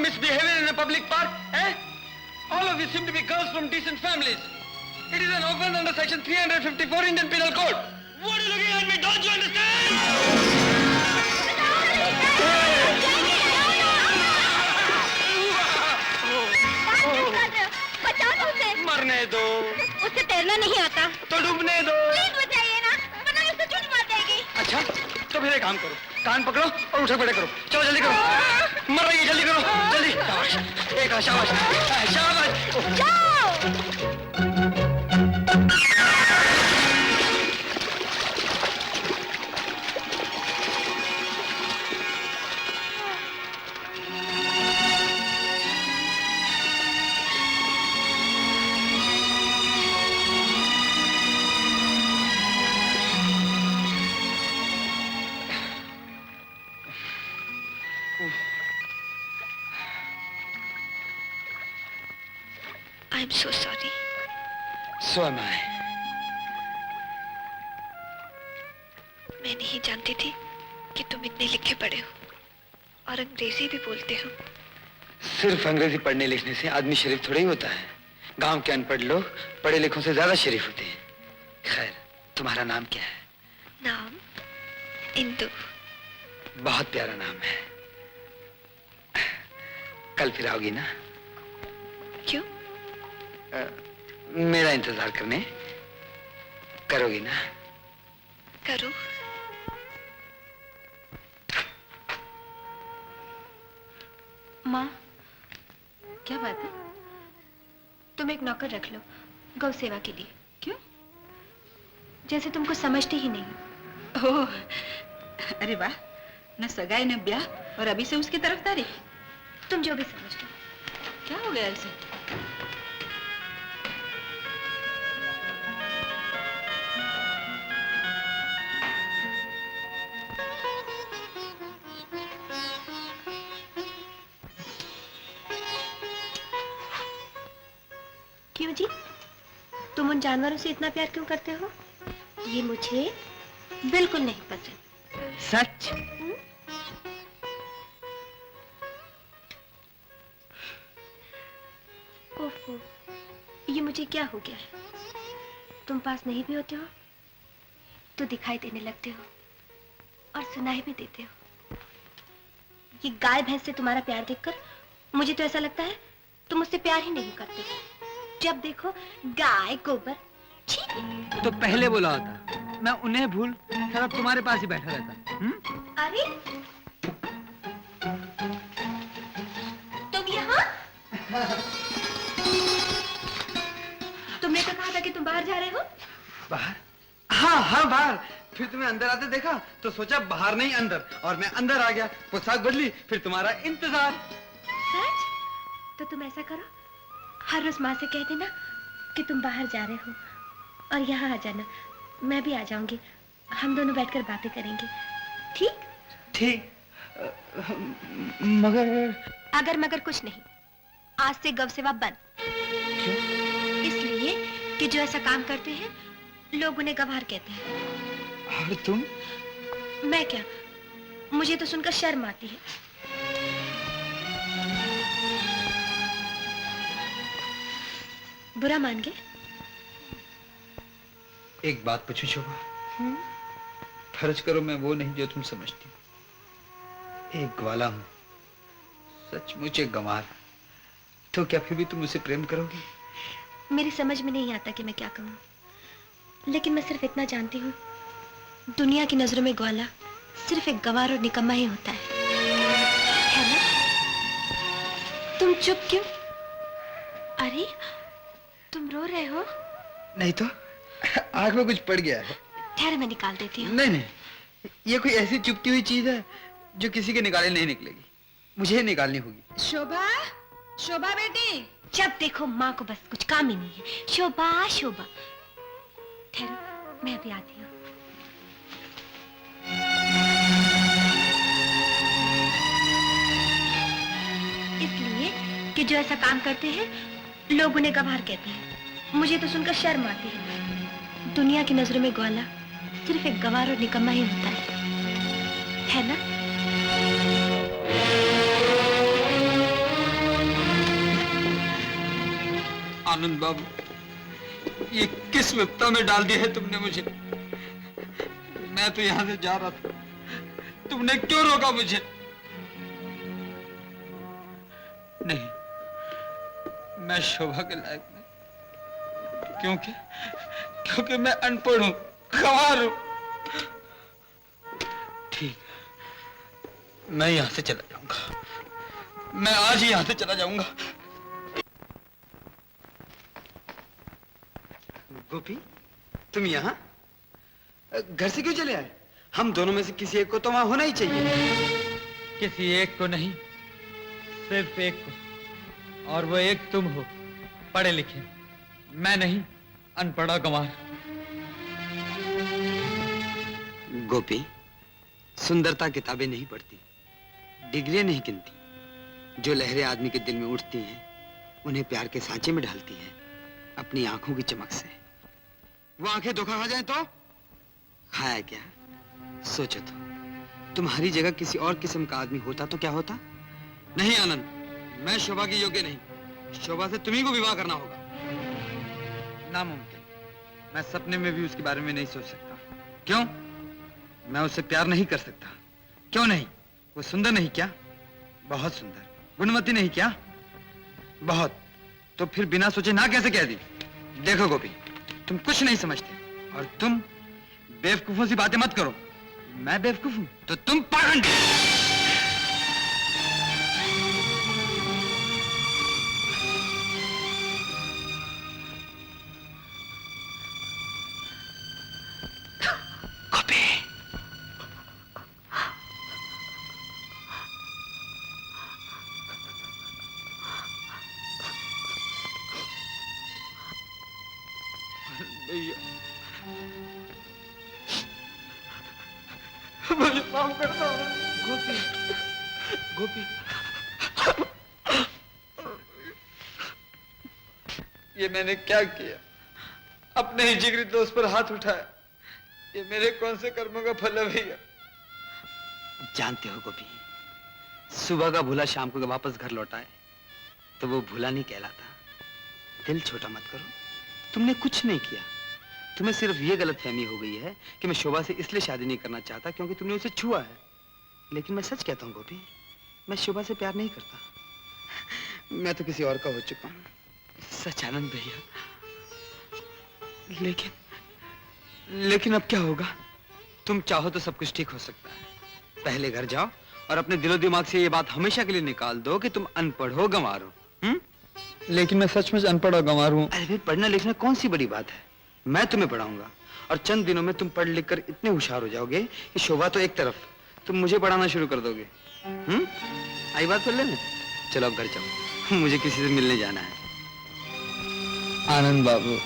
misbehavior in a public park? Eh? All of you seem to be girls from decent families. It is an offense under Section 354 Indian Penal Code. What are you looking at me? Don't you understand? बचाओ उसे। मरने दो। उसे तैरना नहीं आता। तो डूबने दो। प्लीज बचाइए ना, वरना उसे चोट मार देगी। अच्छा, तो फिर एक काम करो, कान पकड़ो और उठक बैठक करो। चलो जल्दी करो, मर रही है, जल्दी करो, जल्दी। शाबाश, एक शाबाश, शाबाश। जाओ। I'm so sorry. So am I. मैं नहीं जानती थी कि तुम इतने लिखे पढ़े हो और अंग्रेजी भी बोलते हो। सिर्फ अंग्रेजी पढ़ने लिखने से आदमी शरीफ थोड़ा ही होता है। गांव के अनपढ़ लोग पढ़े लिखों से ज्यादा शरीफ होते हैं। खैर, तुम्हारा नाम क्या है? नाम इंदु। बहुत प्यारा नाम है। कल फिर आओगी ना? क्यों? मेरा इंतजार करने करोगी ना? करो। माँ, क्या बात है? तुम एक नौकर रख लो गौ सेवा के लिए। क्यों? जैसे तुमको समझती ही नहीं। ओह, अरे वाह, न सगाई न ब्याह और अभी से उसकी तरफदारी। तुम जो भी समझ लो। क्या हो गया इसे? क्यों जी? तुम उन जानवरों से इतना प्यार क्यों करते हो? ये मुझे बिल्कुल नहीं पसंद। सच? ओफो, ये मुझे क्या हो गया है? तुम पास नहीं भी होते हो तो दिखाई देने लगते हो और सुनाई भी देते हो। ये गाय भैंस से तुम्हारा प्यार देखकर मुझे तो ऐसा लगता है तुम मुझसे प्यार ही नहीं करते। जब देखो गाय गोबर। छी। तो पहले बोला होता, मैं उन्हें भूल कर अब तुम्हारे पास ही बैठा रहता। अरे तुम यहाँ? तुमने तो कहा था कि तुम बाहर जा रहे हो। बाहर? हाँ हाँ बाहर। फिर तुम्हें अंदर आते देखा तो सोचा बाहर नहीं अंदर, और मैं अंदर आ गया, पोशाक बदली, फिर तुम्हारा इंतजार। सच? तो तुम ऐसा करो, हर रोज माँ से कह देना कि तुम बाहर जा रहे हो और यहाँ आ जाना। मैं भी आ जाऊंगी, हम दोनों बैठकर बातें करेंगे। ठीक? ठीक। मगर अगर मगर कुछ नहीं, आज से गौ सेवा बंद। क्यों? इसलिए कि जो ऐसा काम करते हैं लोग उन्हें गवार कहते हैं। और तुम? मैं क्या, मुझे तो सुनकर शर्म आती है। बुरा मान गए? एक बात पूछूं शोभा? फर्ज करो मैं वो नहीं जो तुम समझती। एक ग्वाला हूं, सचमुच एक गंवार, तो क्या फिर भी तुम मुझसे प्रेम करोगी? मेरी समझ में नहीं आता कि मैं क्या कहूँ, लेकिन मैं सिर्फ इतना जानती हूँ, दुनिया की नजरों में ग्वाला सिर्फ एक गंवार और निकम्मा ही होता है ना? तुम चुप क्यों? अरे तुम रो रहे हो? नहीं तो, आंख में कुछ पड़ गया है। ठहर, मैं निकाल देती हूँ। नहीं नहीं, ये कोई ऐसी चुपती हुई चीज है जो किसी के निकाले नहीं निकलेगी, मुझे निकालनी होगी। शोभा, शोभा बेटी। जब देखो माँ को बस कुछ काम ही नहीं है। शोभा शोभा। ठहरो, मैं अभी आती हूँ। इसलिए कि जो ऐसा काम करते हैं लोग उन्हें गवार कहते हैं। मुझे तो सुनकर शर्म आती है। दुनिया की नजरों में ग्वाला सिर्फ एक गवार और निकम्मा ही होता है ना? आनंद बाबू, ये किस विपदा में डाल दिया है तुमने मुझे। मैं तो यहां से जा रहा था, तुमने क्यों रोका मुझे? नहीं, मैं शोभा के लायक नहीं, क्योंकि मैं अनपढ़ हूं, गंवार हूं। ठीक, मैं यहां से चला जाऊंगा, मैं आज ही यहां से चला जाऊंगा। गोपी, तुम यहाँ? घर से क्यों चले आए? हम दोनों में से किसी एक को तो वहां होना ही चाहिए। किसी एक को नहीं, सिर्फ एक को, और वो एक तुम हो, पढ़े लिखे। मैं नहीं, अनपढ़ा गंवार। गोपी, सुंदरता किताबें नहीं पढ़ती, डिग्रियां नहीं गिनती। जो लहरें आदमी के दिल में उठती हैं, उन्हें प्यार के सांचे में ढालती हैं, अपनी आंखों की चमक से। वो आंखें धोखा खा जाए तो? खाया क्या? सोचो तो, तुम्हारी जगह किसी और किस्म का आदमी होता तो क्या होता? नहीं आनंद, मैं शोभा के योग्य नहीं। शोभा से तुम्ही को विवाह करना होगा। नामुमकिन, मैं सपने में भी उसके बारे में नहीं सोच सकता। क्यों? मैं उससे प्यार नहीं कर सकता। क्यों नहीं? वो सुंदर नहीं क्या? बहुत सुंदर। गुणवती नहीं क्या? बहुत। तो फिर बिना सोचे ना कैसे कह दी? देखो गोपी, तुम कुछ नहीं समझते, और तुम बेवकूफों सी बातें मत करो। मैं बेवकूफ हूं तो तुम पागल। गोपी, भैया, मुझे माफ कर दो। गोपी, गोपी, ये मैंने क्या किया? अपने ही जिगरी दोस्त पर हाथ उठाया। ये मेरे कौन से कर्मों का फल है भैया? जानते हो गोपी, सुबह का भूला शाम को वापस घर लौटाए तो वो भूला नहीं कहलाता। दिल छोटा मत करो, तुमने कुछ नहीं किया। तुम्हें सिर्फ ये गलतफहमी हो गई है कि मैं शोभा से इसलिए शादी नहीं करना चाहता क्योंकि तुमने उसे छुआ है। लेकिन मैं सच कहता हूँ गोपी, मैं शोभा से प्यार नहीं करता। मैं तो किसी और का हो चुका हूँ। सच आनंद भैया। लेकिन अब क्या होगा? तुम चाहो तो सब कुछ ठीक हो सकता है। पहले घर जाओ और अपने दिलो दिमाग से ये बात हमेशा के लिए निकाल दो कि तुम अनपढ़ हो, गंवार हो। लेकिन मैं सचमुच अनपढ़ और गंवार हूं। अरे भाई, पढ़ना लिखना कौन सी बड़ी बात है? मैं तुम्हें पढ़ाऊंगा और चंद दिनों में तुम पढ़ लिख कर इतने होशियार हो जाओगे कि शोभा तो एक तरफ, तुम मुझे पढ़ाना शुरू कर दोगे। आई बात कर लेना। चलो अब घर जाओ, मुझे किसी से मिलने जाना है। आनंद बाबू,